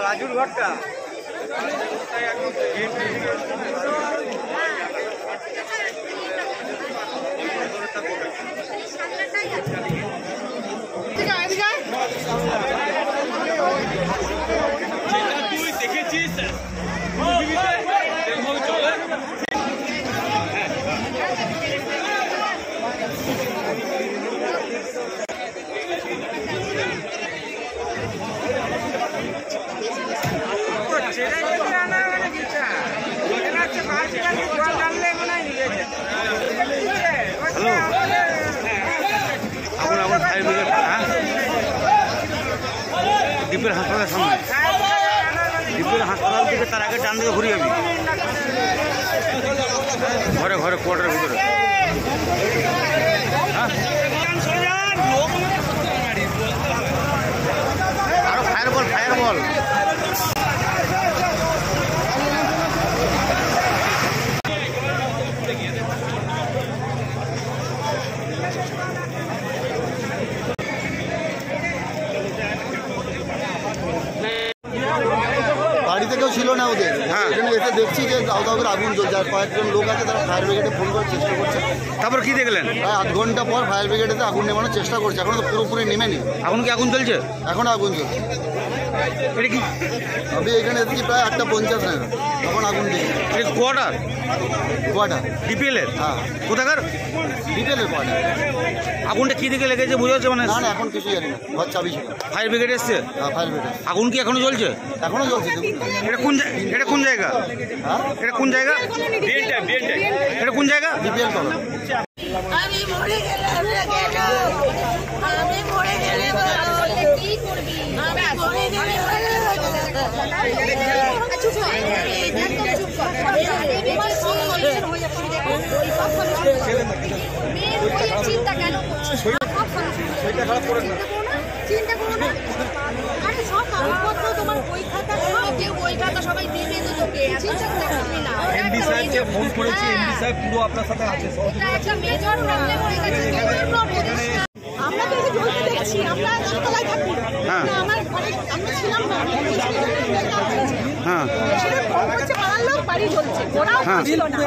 রাজুর ঘরটা তুই দেখেছিস ডিপের হাসপাতালের সামনে, ডিপের হাসপাতাল থেকে তার আগে ডান দিকে ঘুরে যাবি, ঘরে ঘরে কোয়ার্টারের ভিতরে। আরো ফায়ার বল, ফায়ার বল। বাড়িতে কেউ ছিল না ওদের, এখানে এসে দেখছি যে দাও দাও করে আগুন জ্বলছে, আর কয়েকজন লোক আছে তারা ফায়ার ব্রিগেডে ফোন করার চেষ্টা করছে। তারপর কি দেখলেন? প্রায় আধ ঘন্টা পর ফায়ার ব্রিগেডেতে আগুন নেমানোর চেষ্টা করছে, এখনো তো পুরোপুরি নেমেনি। এখন কি আগুন চলছে? এখনো আগুন চলছে। এটা কি আমি এখানে এসেছি প্রায় 8:50 নাগাদ, তখন আগুন দেখি। এটা কোয়ার্টার কোয়ার্টার ডিপিএলের? হ্যাঁ, কোথাকার? ডিটেলের কোয়ার্টার। আগুনটা কি দিকে লেগেছে বোঝা যাচ্ছে? মানে না না, এখন কিছু জানি না, ঘর চাবি ছিল। ফায়ার ব্রিগেড এসছে? হ্যাঁ, ফায়ার ব্রিগেড। আগুন কি এখনো জ্বলছে? এখনো জ্বলছে। এটা কোন এটা কোন জায়গা? এটা কোন জায়গা? এটা কোন জায়গা? ডিপিএল কলো। আমি মরে গেলে আমি মরে গেলে কি করবি? আমি মরে গেলে চিন্তা কেন চিন্তা করো না। আরে সব কাগজপত্র তোমার বই খাতা, বই খাতা সবাই দিয়ে দিয়ে তোকে চিন্তা করবি না। এমডি স্যারকে ফোন করেছি, এমডি স্যার পুরো আপনার সাথে আছে। এটা একটা মেজর প্রবলেম হয়ে গেছে। আমরা তো এই যে দেখছি, আমরা দোতলায় থাকি। আমার আমরা ছিলাম না, হ্যাঁ, সেটা ফোন করছে পাড়ার লোক, বাড়ি জ্বলছে, ওরাও ছিল না,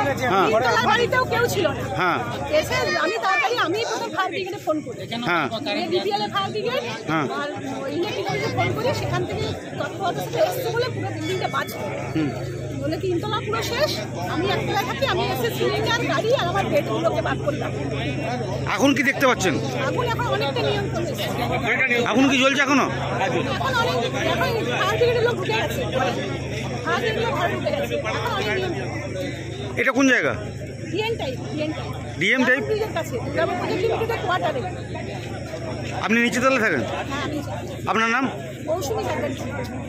তিনতলা বাড়িতেও কেউ ছিল না। হ্যাঁ, এসে আমি তাড়াতাড়ি আমি প্রথম ফায়ার ব্রিগেডে ফোন করি, হ্যাঁ, বিপিএল এর ফায়ার ব্রিগেড হ্যাঁ, আর ইলেকট্রিক ফোন করি, সেখান থেকে তৎপরতা এসছে বলে পুরো বিল্ডিংটা বাঁচলো। বলে তিনতলা পুরো শেষ, আমি একতলায় থাকি, আমি এসে সিলিন্ডার গাড়ি আর আমার বেডগুলোকে বার করলাম। আগুন কি দেখতে পাচ্ছেন? আগুন এখন অনেকটা নিয়ন্ত্রণ এসেছে, আগুন কি জ্বলছে এখনো? এখন অনেক, এখন ফায়ার ব্রিগেডের লোক ঢুকে গেছে, ফায়ার ব্রিগেডের লোক ঘরে ঢুকে গেছে, এখন অনেক নিয়ন্ত্রণ। এটা কোন জায়গা? ডিএম টাইপ কাছে কোয়ার্টারে। আপনি নিচে তলায় থাকেন? হ্যাঁ, আপনার নাম? মৌসুমী